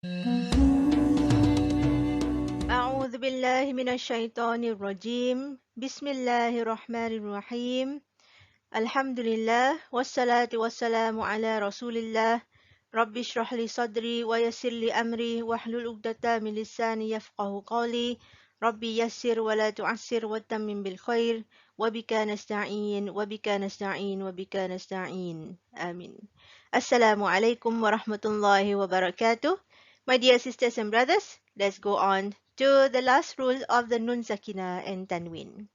أعوذ بالله من الشيطان الرجيم بسم الله الرحمن الرحيم الحمد لله والصلاة والسلام على رسول الله رب اشرح لي صدري ويسر لي أمري واحلل عقدة من لساني يفقه قولي ربي يسر ولا تعسر وتمم بالخير وبك نستعين وبك نستعين وبك نستعين آمين. Assalamu alaikum wa rahmatullahi wa barakatuh. My dear sisters and brothers, let's go on to the last rule of the Nun Sakinah and Tanween.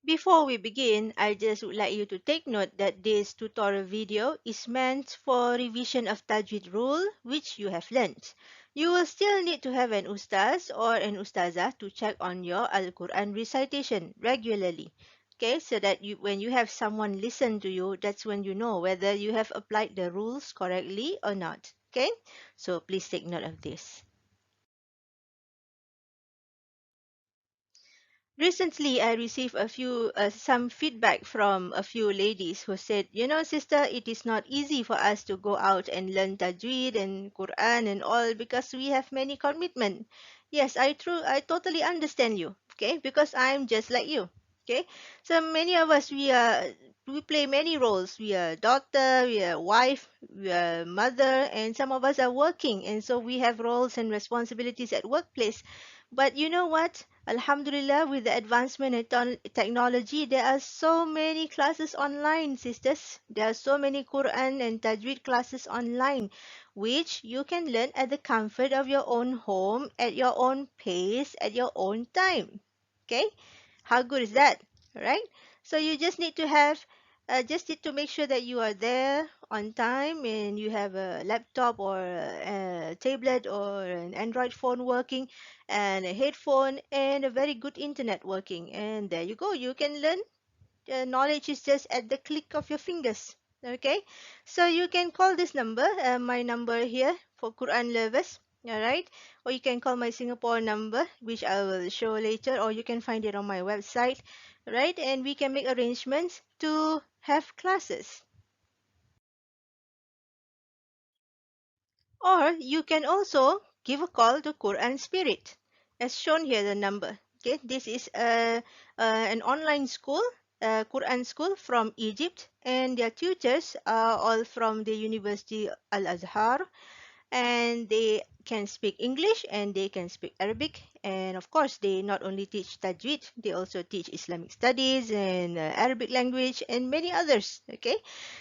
Before we begin, I just would like you to take note that this tutorial video is meant for revision of Tajweed rule which you have learnt. You will still need to have an ustaz or an ustazah to check on your Al-Quran recitation regularly. Okay, so that when you have someone listen to you, that's when you know whether you have applied the rules correctly or not. Okay, so please take note of this. Recently, I received some feedback from a few ladies who said, sister, it is not easy for us to go out and learn Tajweed and Quran and all because we have many commitment. Yes, I totally understand you, okay, because I'm just like you, okay. So many of us, we play many roles. We are daughter, we are wife, we are mother, and some of us are working, and so we have roles and responsibilities at workplace. But you know what? Alhamdulillah, with the advancement in technology, there are so many classes online, sisters. There are so many Quran and Tajweed classes online, which you can learn at the comfort of your own home, at your own pace, at your own time. Okay? How good is that? Right? So you just need to make sure that you are there on time and you have a laptop or a tablet or an Android phone working and a headphone and a very good internet working. And there you go. You can learn. Knowledge is just at the click of your fingers. Okay. So you can call this number, my number here for Quran lovers. All right. Or you can call my Singapore number, which I will show later, or you can find it on my website. Right. And we can make arrangements to have classes. Or you can also give a call to Quran Spirit, as shown here the number. Okay, this is an online school, Quran school from Egypt, and their tutors are all from the University Al Azhar, and they can speak English and they can speak Arabic. And of course, they not only teach Tajweed, they also teach Islamic studies and Arabic language and many others. Okay,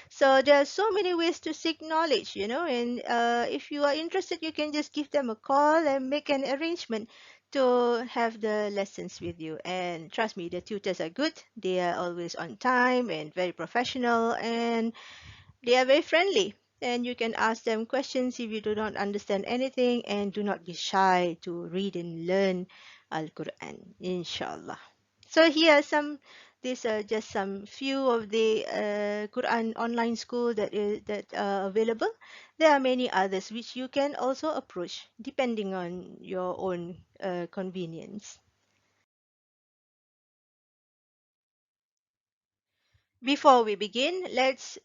so there are so many ways to seek knowledge, and if you are interested, you can just give them a call and make an arrangement to have the lessons with you. And trust me, the tutors are good. They are always on time and very professional, and they are very friendly, and you can ask them questions if you do not understand anything, and do not be shy to read and learn Al-Quran, inshallah. So here are these are just some few of the Quran online school that are available. There are many others which you can also approach depending on your own convenience. Before we begin, let's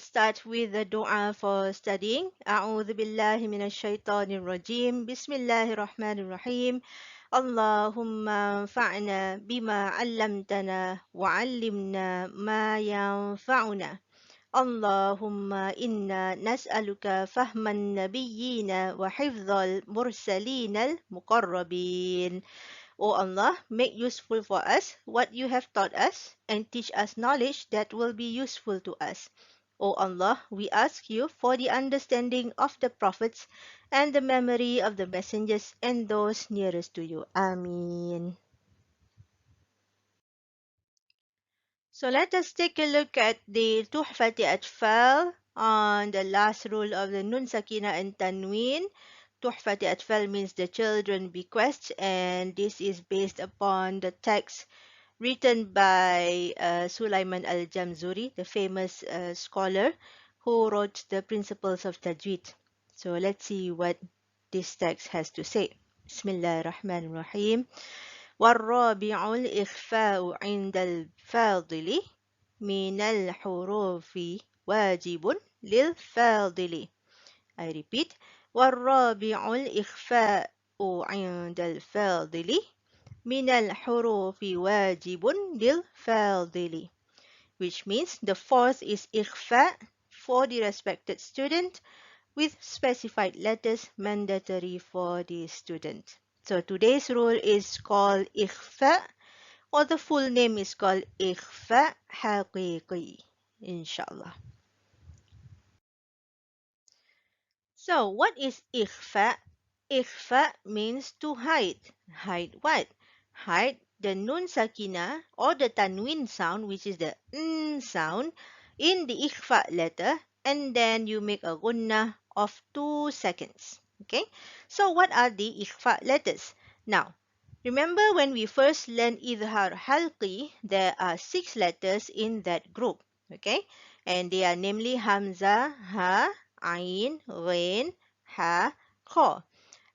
start with the dua for studying. أعوذ بالله من الشيطان الرجيم. بسم الله الرحمن الرحيم. اللهم انفعنا بما علمتنا وعلمنا ما ينفعنا. اللهم إنا نسألك فهم النبيين وحفظ المرسلين المقربين. O Allah, make useful for us what you have taught us, and teach us knowledge that will be useful to us. O Allah, we ask you for the understanding of the prophets and the memory of the messengers and those nearest to you. Ameen. So let us take a look at the Tuhfati Atfal on the last rule of the Nun Sakinah and Tanween. Tuhfati Atfal means the children bequest, and this is based upon the text written by Sulaiman al-Jamzuri, the famous scholar who wrote the principles of Tajweed. So let's see what this text has to say. Bismillah ar-Rahman ar-Rahim. والرابع الإخفاء عند الفاضل من الحروف واجب للفاضل. I repeat. والرابع الإخفاء عند الفاضل من الحروف واجب للفاضل, which means the fourth is إخفاء for the respected student with specified letters mandatory for the student. So today's rule is called إخفاء, or the full name is called إخفاء حقيقي, inshallah. So what is إخفاء? إخفاء means to hide. Hide what? Hide the Nun Sakinah or the Tanween sound, which is the N sound, in the Ikhfa letter, and then you make a gunnah of 2 seconds. Okay? So what are the Ikhfa letters? Now, remember when we first learned Idhar Halqi, there are 6 letters in that group. Okay? And they are namely Hamza, Ha, Ain, Ghain, Ha, Kha.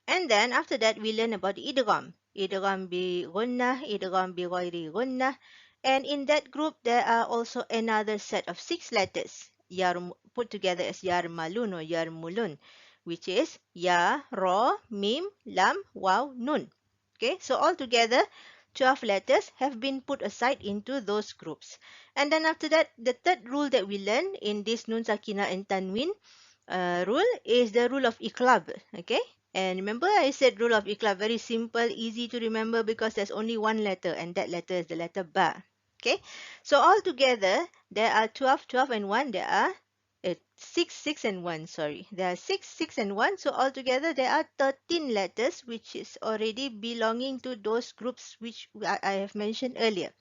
And then after that, we learn about idgham. Idgham bi gunnah, idgham bi ghairi gunnah. And in that group, there are also another set of 6 letters, put together as yarmalun or yarmulun, which is ya, ra, mim, lam, waw, nun. Okay, so altogether, 12 letters have been put aside into those groups. And then after that, the third rule that we learn in this Nun Sakinah and Tanween rule is the rule of iqlab. Okay, and remember I said rule of iqlab, very simple, easy to remember because there's only one letter and that letter is the letter ba. Okay, so altogether there are 12, 12 and 1, there are 6, 6 and 1, sorry. There are 6, 6 and 1, so altogether there are 13 letters which is already belonging to those groups which I have mentioned earlier.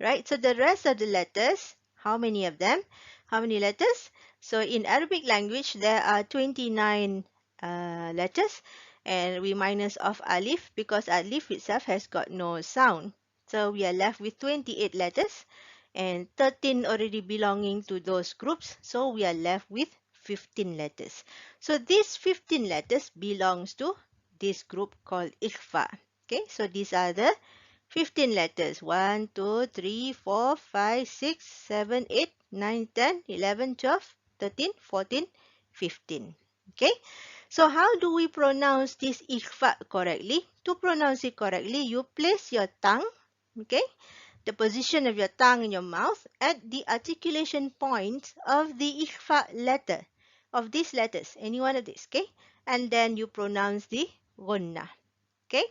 Right, so the rest of the letters, how many of them? How many letters? So in Arabic language, there are 29 letters, and we minus off alif because alif itself has got no sound. So we are left with 28 letters and 13 already belonging to those groups. So we are left with 15 letters. So these 15 letters belongs to this group called Ikhfa. Okay, so these are the 15 letters. 1, 2, 3, 4, 5, 6, 7, 8, 9, 10, 11, 12, 13, 14, 15. Okay. So how do we pronounce this ikhfa correctly? To pronounce it correctly, you place your tongue, okay, the position of your tongue in your mouth at the articulation points of the ikhfa letter, of these letters, any one of these, okay? And then you pronounce the gunnah. Okay,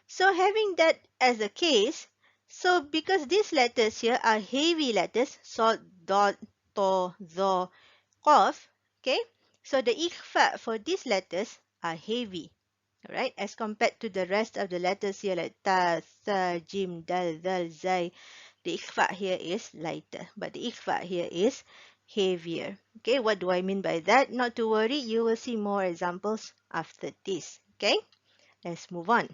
so having that as a case, so because these letters here are heavy letters, sod, dot, to, tho, qaf, okay, so the ikhfa for these letters are heavy, alright, as compared to the rest of the letters here like ta, tha, jim, dal, dal, zai, the ikhfa here is lighter, but the ikhfa here is heavier. Okay, what do I mean by that? Not to worry, you will see more examples after this. Okay, let's move on.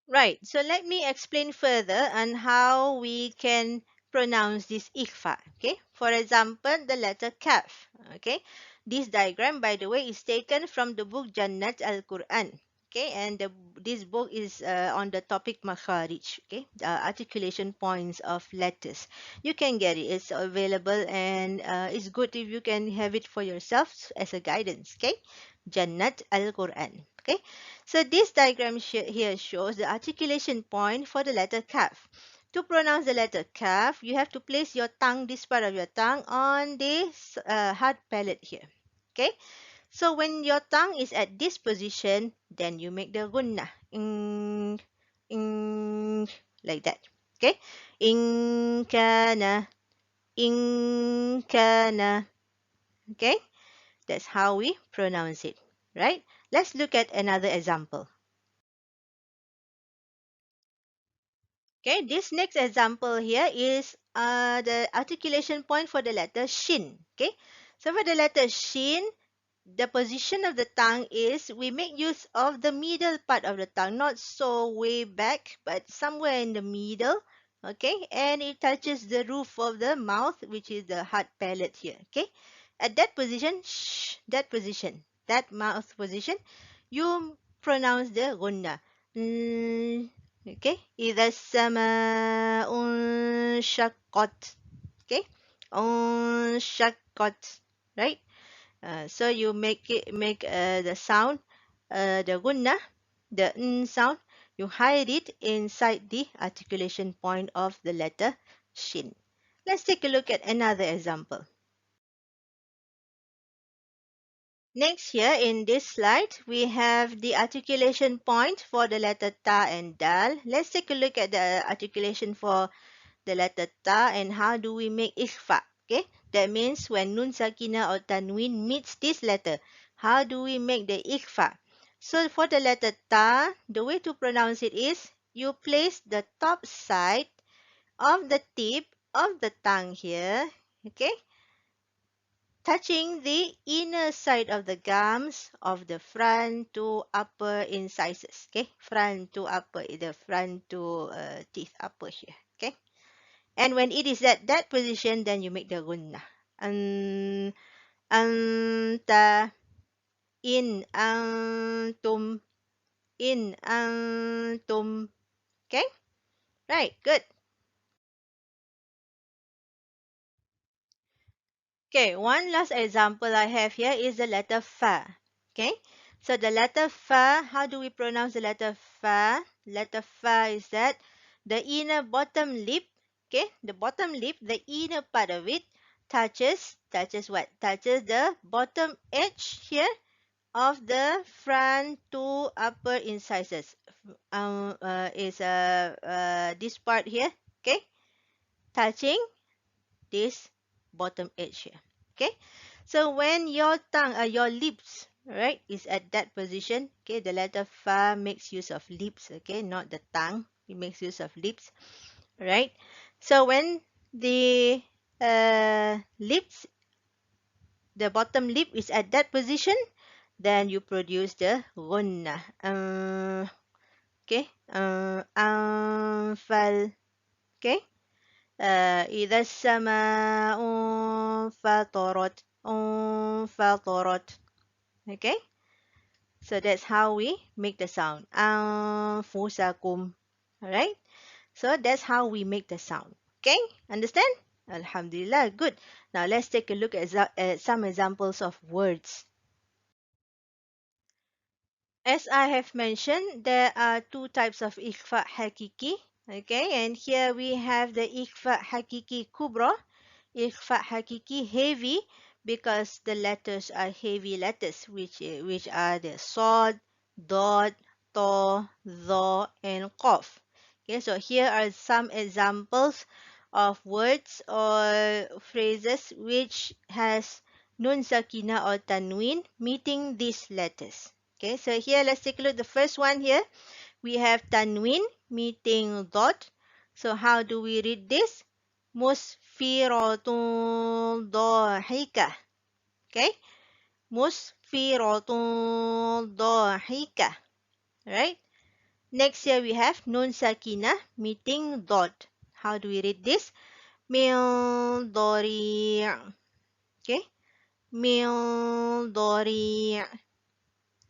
Right, so let me explain further on how we can pronounce this ikhfa. Okay, for example, the letter kaf. Okay, this diagram, by the way, is taken from the book Jannat al-Quran. Okay, and this book is on the topic makharij. Okay, the articulation points of letters. You can get it; it's available, and it's good if you can have it for yourself as a guidance. Okay, Jannat al-Quran. Okay, so this diagram here shows the articulation point for the letter kaf. To pronounce the letter kaf, you have to place your tongue, this part of your tongue, on this hard palate here. Okay, so when your tongue is at this position, then you make the gunnah. Like that. Okay, in kana, in kana. Okay, that's how we pronounce it. Right? Let's look at another example. Okay, this next example here is the articulation point for the letter shin. Okay, so for the letter shin, the position of the tongue is we make use of the middle part of the tongue, not so way back, but somewhere in the middle. Okay, and it touches the roof of the mouth, which is the hard palate here. Okay, at that position, that mouth position, you pronounce the gunna. Okay, إذا السماء انشقت. Okay, unshaqqat, right? So you make the sound, the gunnah, the n sound. You hide it inside the articulation point of the letter shin. Let's take a look at another example. Next here in this slide, we have the articulation point for the letter ta and dal. Let's take a look at the articulation for the letter ta and how do we make ikhfa. Okay, that means when nun sakinah or tanween meets this letter, how do we make the ikhfa? So for the letter ta, the way to pronounce it is you place the top side of the tip of the tongue here, okay, touching the inner side of the gums of the front to upper incisors. Okay, front to upper, the front to teeth upper here. Okay, and when it is at that position, then you make the gunnah. An, anta, in, antum, in, antum. Okay, right, good. Okay, one last example I have here is the letter fa. Okay, so the letter fa, how do we pronounce the letter fa? Letter fa is that the inner bottom lip, okay, the bottom lip, the inner part of it touches what? Touches the bottom edge here of the front two upper incisors. Is this part here, okay, touching this bottom edge here. Okay, so when your tongue, your lips, right, is at that position, okay, the letter fa makes use of lips, okay, not the tongue. It makes use of lips, right? So when the lips, the bottom lip is at that position, then you produce the gunnah. Okay, anfal, okay. إذا السماء انفطرت. Okay, so that's how we make the sound. أنفسكم. Alright, so that's how we make the sound. Okay, understand? Alhamdulillah, good. Now let's take a look at some examples of words. As I have mentioned, there are two types of Ikhfa Haqiqi. Okay, and here we have the Ikhfa Haqiqi Kubra. Ikhfa Hakiki heavy because the letters are heavy letters, which are the Sod, Dot, To, Tho, and Qaf. Okay, so here are some examples of words or phrases which has Nun Sakinah or Tanween meeting these letters. Okay, so here let's take a look. The first one here, we have Tanween meeting Dot. So how do we read this? Musfiratun dahika. Okay? Musfiratun dahika. Right? Next here we have Nun Sakinah meeting Dot. How do we read this? Min dori'. Okay? Min dori'.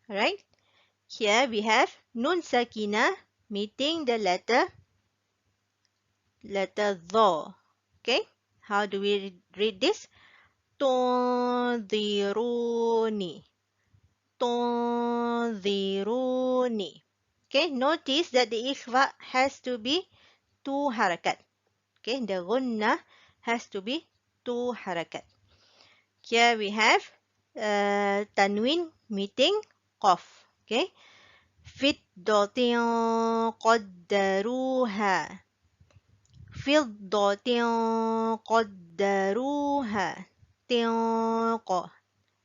Right? Here we have Nun Sakinah meeting the letter Dho. Okay? How do we read this? Tunziruni. Tunziruni. Okay, notice that the ikhfa has to be two harakat. Okay, the gunnah has to be two harakat. Here we have tanween meeting qaf. Okay, fiddatin qaddaruha. Fiddatin qaddaruha. Tinqa.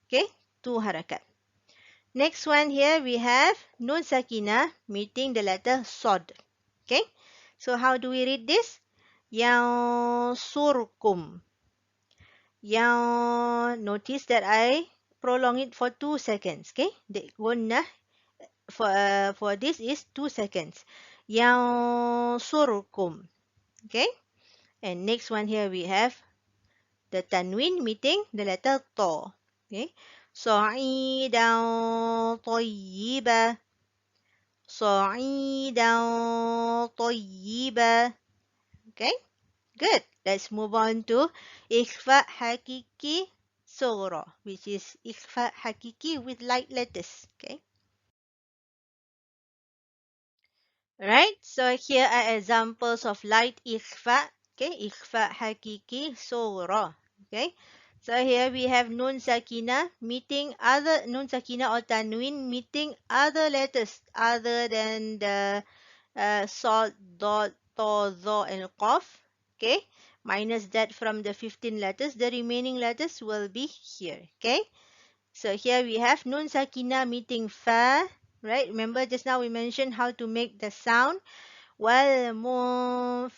Okay, two harakat. Next one here we have Nun Sakinah meeting the letter Sod. Okay, so how do we read this? Yansurkum. Notice that I prolong it for 2 seconds. Okay, the gunnah for this is 2 seconds. Yansurkum. Okay, and next one here we have the tanween meeting the letter To. Okay, Sa'idan tayyiba. Sa'idan tayyiba. Okay, Good. Let's move on to Ikhfa Haqiqi Sura, which is Ikhfa Haqiqi with light letters. Okay. Right. So here are examples of light ikhfa. Okay. Ikhfa Haqiqi Sura. Okay. So here we have Nun Sakinah meeting other Nun Sakinah or Tanween meeting other letters other than the Sod, Dot, To, Tho, and Qaf. Okay. Minus that from the 15 letters. The remaining letters will be here. Okay. So here we have Nun Sakinah meeting Fa. Right. Remember just now we mentioned how to make the sound. والمنفقين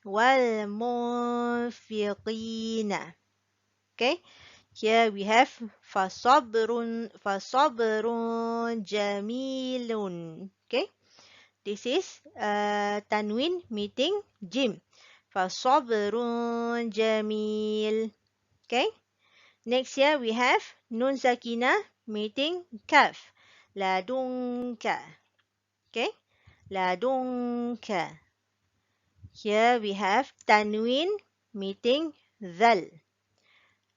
والمنفقين. Okay. Here we have فصبر جميل. Okay. This is Tanween meeting Jim. فصبر جميل. Okay. Next here we have Nun Sakinah meeting Kaf. لدنك. Okay. لدنك. Here we have Tanween meeting Dhal.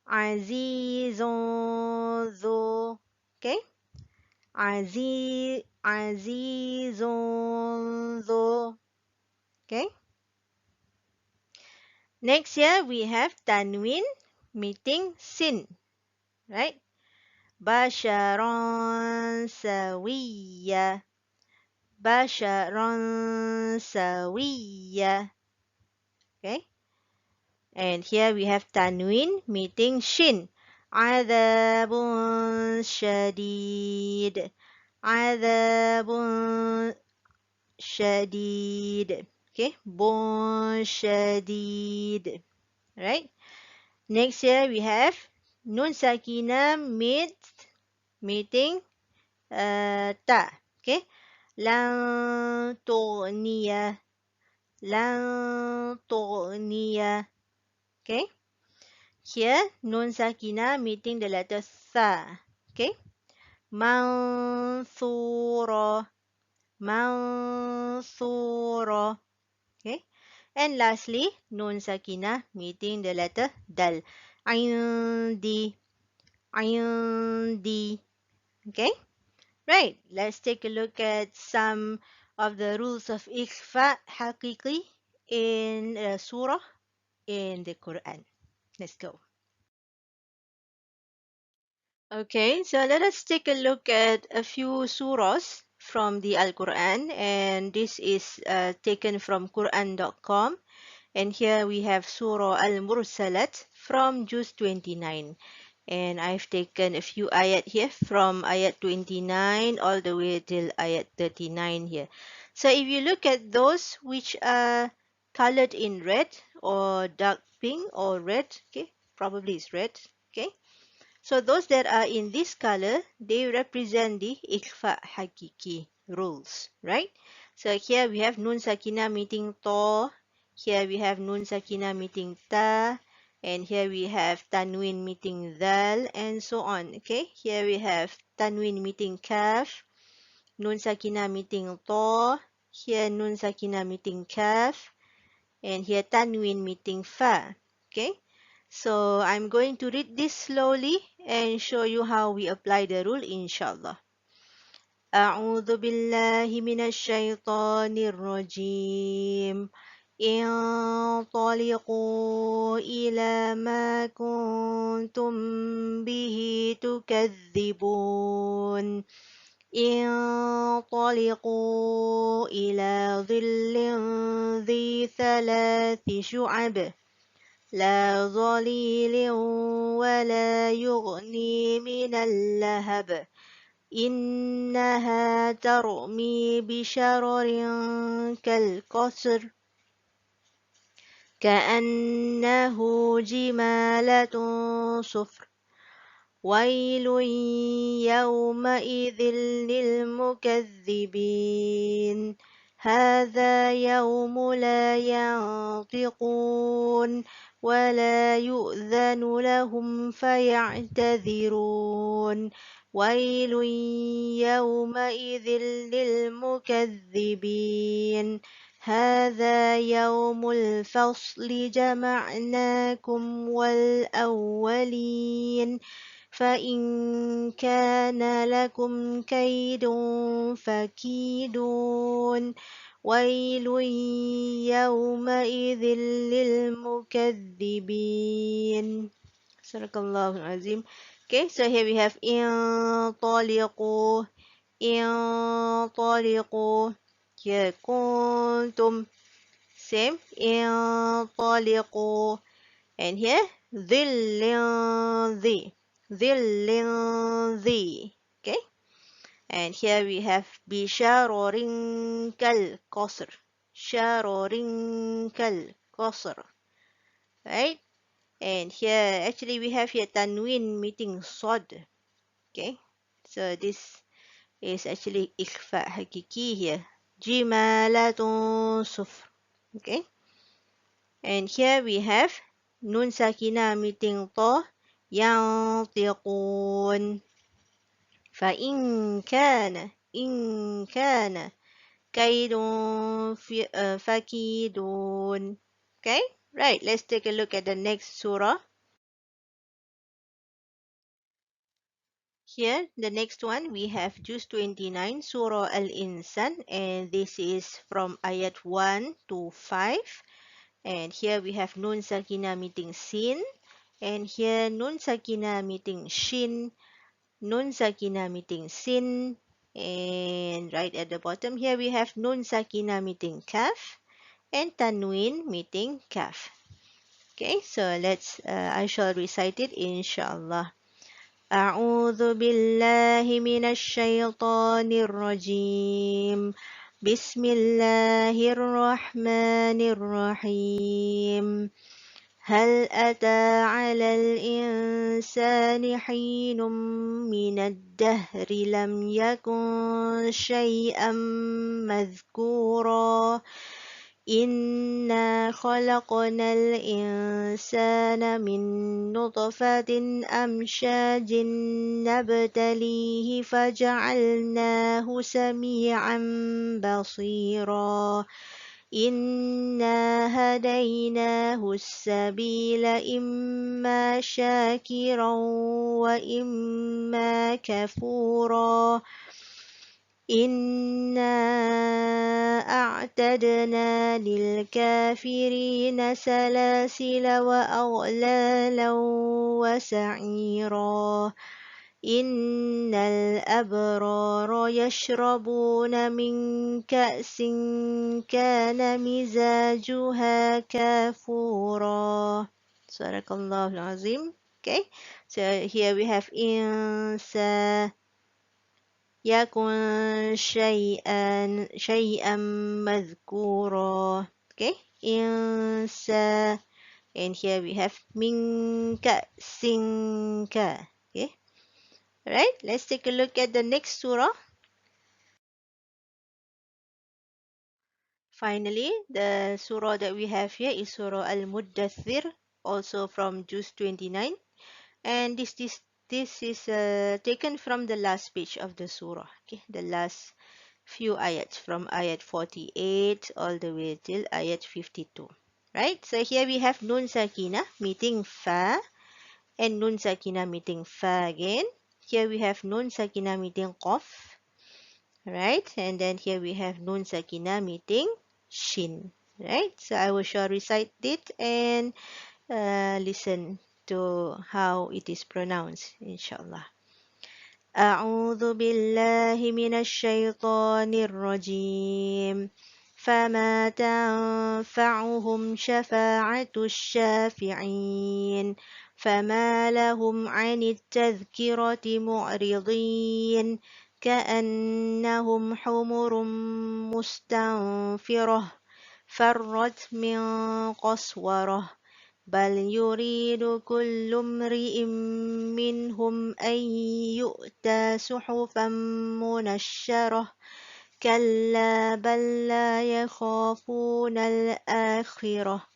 عزيز ذو. Okay. عزيز ذو. Okay. Next here we have Tanween meeting Sin. Right. بشرا سويا. بشرا سويا. Okay. And here we have Tanween meeting Shin. عذاب شديد. عذاب شديد. Okay. Bun شديد. Right. Next here we have Nun Sakinah meeting Ta. Okay. لن تغني. لن تغني. Okay. Here, Nun Sakinah meeting the letter Tha. Okay. Mansura. Mansura. Okay. And lastly, Nun Sakinah meeting the letter Dal. Indi. Indi. Okay. Right. Let's take a look at some of the rules of Ikhfa Haqiqi in Surah in the Quran. Let's go. Okay, so let us take a look at a few surahs from the Al-Quran, and this is taken from Quran.com. And here we have Surah Al-Mursalat from Juz 29. And I've taken a few ayat here from ayat 29 all the way till ayat 39 here. So if you look at those which are colored in red or dark pink or red, okay, probably it's red, okay. So those that are in this color, they represent the Ikhfa Haqiqi rules, right? So here we have Nun Sakinah meeting To, here we have Nun Sakinah meeting Ta, and here we have Tanween meeting Dhal, and so on, okay? Here we have Tanween meeting Kaf, Nun Sakinah meeting To, here Nun Sakinah meeting Kaf, and here Tanween meeting Fa, okay? So I'm going to read this slowly and show you how we apply the rule inshallah. أعوذ بالله من الشيطان الرجيم انطلقوا إلى ما كنتم به تكذبون انطلقوا إلى ظل ذي ثلاث شعب لا ظليل ولا يغني من اللهب إنها ترمي بشرر كالقصر كأنه جمالة صفر ويل يومئذ للمكذبين هذا يوم لا ينطقون ولا يؤذن لهم فيعتذرون ويل يومئذ للمكذبين هذا يوم الفصل جمعناكم والأولين فإن كان لكم كيد فكيدون ويل يومئذ للمكذبين. Sadaqallahul Azim. Okay, so here we have انطلقوا انطلقوا. Here كنتم, same انطلقوا. And here ظل ذي ظل ذي. Okay, and here we have بشرر كالقصر شرر كالقصر. Right? And here, actually, we have here Tanween meeting Sod. Okay, so this is actually Ikhfa Haqiqi here. Jimalatun Sufr. Okay, and here we have Nun Sakinah meeting To. ينطقون فإن كان إن كان كيد فكيدون. Okay, right, let's take a look at the next surah. Here, the next one, we have Juz 29, Surah Al-Insan, and this is from ayat 1 to 5. And here we have Nun Sakinah meeting Sin, and here Nun Sakinah meeting Shin, Nun Sakinah meeting Sin, and right at the bottom here we have Nun Sakinah meeting Kaf, and Tanween meeting Kaf. Okay, so I shall recite it inshallah. أعوذ بالله من الشيطان الرجيم بسم الله الرحمن الرحيم هل أتى على الإنسان حين من الدهر لم يكن شيئا مذكورا إنا خلقنا الإنسان من نطفة أمشاج نبتليه فجعلناه سميعا بصيرا إنا هديناه السبيل إما شاكرا وإما كفورا إنا أعتدنا للكافرين سلاسل وأغلالا وسعيرا إن الأبرار يشربون من كأس كان مزاجها كافورا. Sadaqallahul Azim. Okay, so here we have إنسان يكن شيئا مذكورا. Okay, إنسان. And here we have minka sinka. Okay, right, let's take a look at the next surah. Finally, the surah that we have here is Surah Al-Muddathir, also from Juz 29. And this is taken from the last page of the surah. Okay, the last few ayats from ayat 48 all the way till ayat 52. Right, so here we have Nun Sakinah meeting Fa, and Nun Sakinah meeting Fa again. Here we have Nun Sakinah meeting Qaf. Right, and then here we have Nun Sakinah meeting Shin. Right, so I will shall recite it and listen to how it is pronounced, inshallah. أعوذ بالله من الشيطان الرجيم فما تنفعهم شفاعة الشافعين فما لهم عن التذكرة معرضين كأنهم حمر مستنفرة فرت من قسورة بل يريد كل امرئ منهم أن يؤتى صحفا منشرة كلا بل لا يخافون الآخرة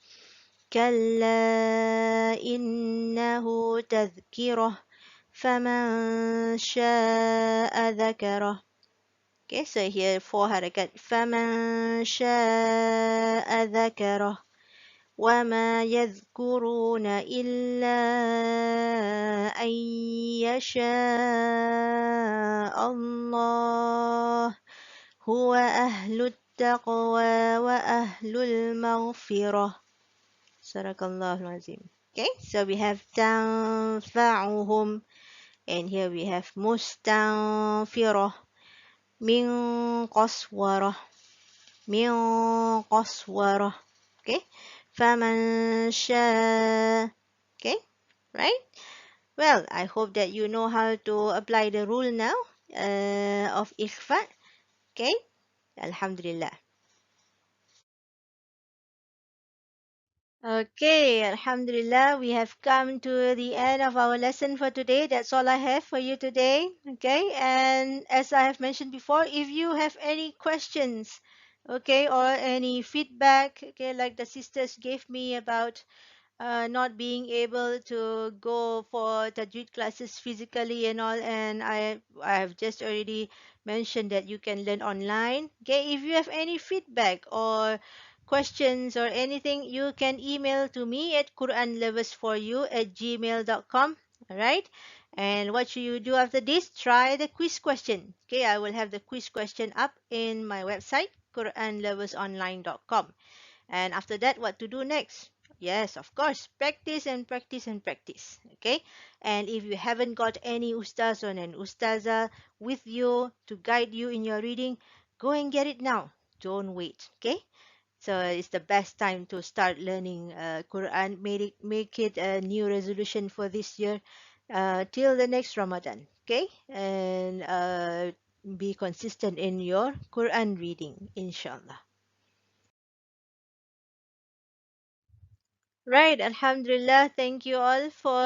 كلا إنه تذكرة فمن شاء ذكره. Okay, so here 4 harakat. فَمَنْ شَاءَ ذَكَرَهُ وَمَا يَذْكُرُونَ إِلَّا أَنْ يَشَاءَ اللَّهُ هُوَ أَهْلُ التَّقْوَى وَأَهْلُ الْمَغْفِرَةِ. Sadaqallahul Azim. Okay, so we have تَنْفَعُهُمْ, and here we have مُسْتَنْفِرَةٌ مِنْ قَسْوَرَةٍ مِنْ قَسْوَرَةٍ. Okay, فَمَنْ شَاءَ. Okay, right? Well, I hope that you know how to apply the rule now of ikhfa. Okay, Alhamdulillah. Okay, Alhamdulillah, we have come to the end of our lesson for today. That's all I have for you today. Okay, and as I have mentioned before, if you have any questions, okay, or any feedback, okay, like the sisters gave me about not being able to go for Tajweed classes physically and all, and I have just already mentioned that you can learn online. Okay, if you have any feedback or questions or anything, you can email to me at quranlovers4you@gmail.com. All right, and what should you do after this? Try the quiz question. Okay, I will have the quiz question up in my website, quranloversonline.com. And after that, what to do next? Yes, of course, practice and practice and practice. Okay, and if you haven't got any ustaz or an ustaza with you to guide you in your reading, go and get it now. Don't wait. Okay, so it's the best time to start learning Quran. Make it a new resolution for this year till the next Ramadan. Okay, and be consistent in your Quran reading, inshallah. Right, Alhamdulillah. Thank you all for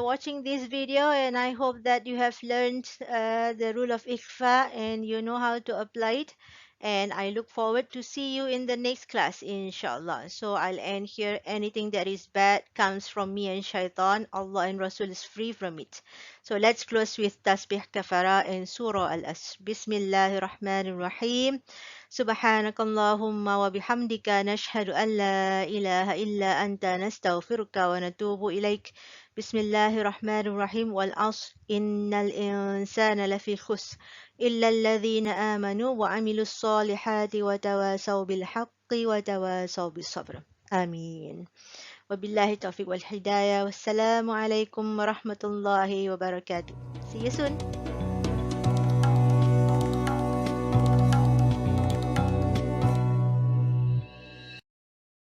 watching this video, and I hope that you have learned the rule of Ikhfa and you know how to apply it. And I look forward to see you in the next class, inshallah. So I'll end here. Anything that is bad comes from me and shaitan. Allah and Rasul is free from it. So let's close with Tasbih Kafara and Surah Al-Asr. Bismillahir Rahmanir Rahim. سبحانك اللهم وبحمدك نشهد أن لا إله إلا أنت نستغفرك ونتوب إليك بسم الله الرحمن الرحيم والعصر إن الإنسان لفي خسر إلا الذين آمنوا وعملوا الصالحات وتواصوا بالحق وتواصوا بالصبر آمين وبالله التوفيق والهداية والسلام عليكم ورحمة الله وبركاته. See you soon.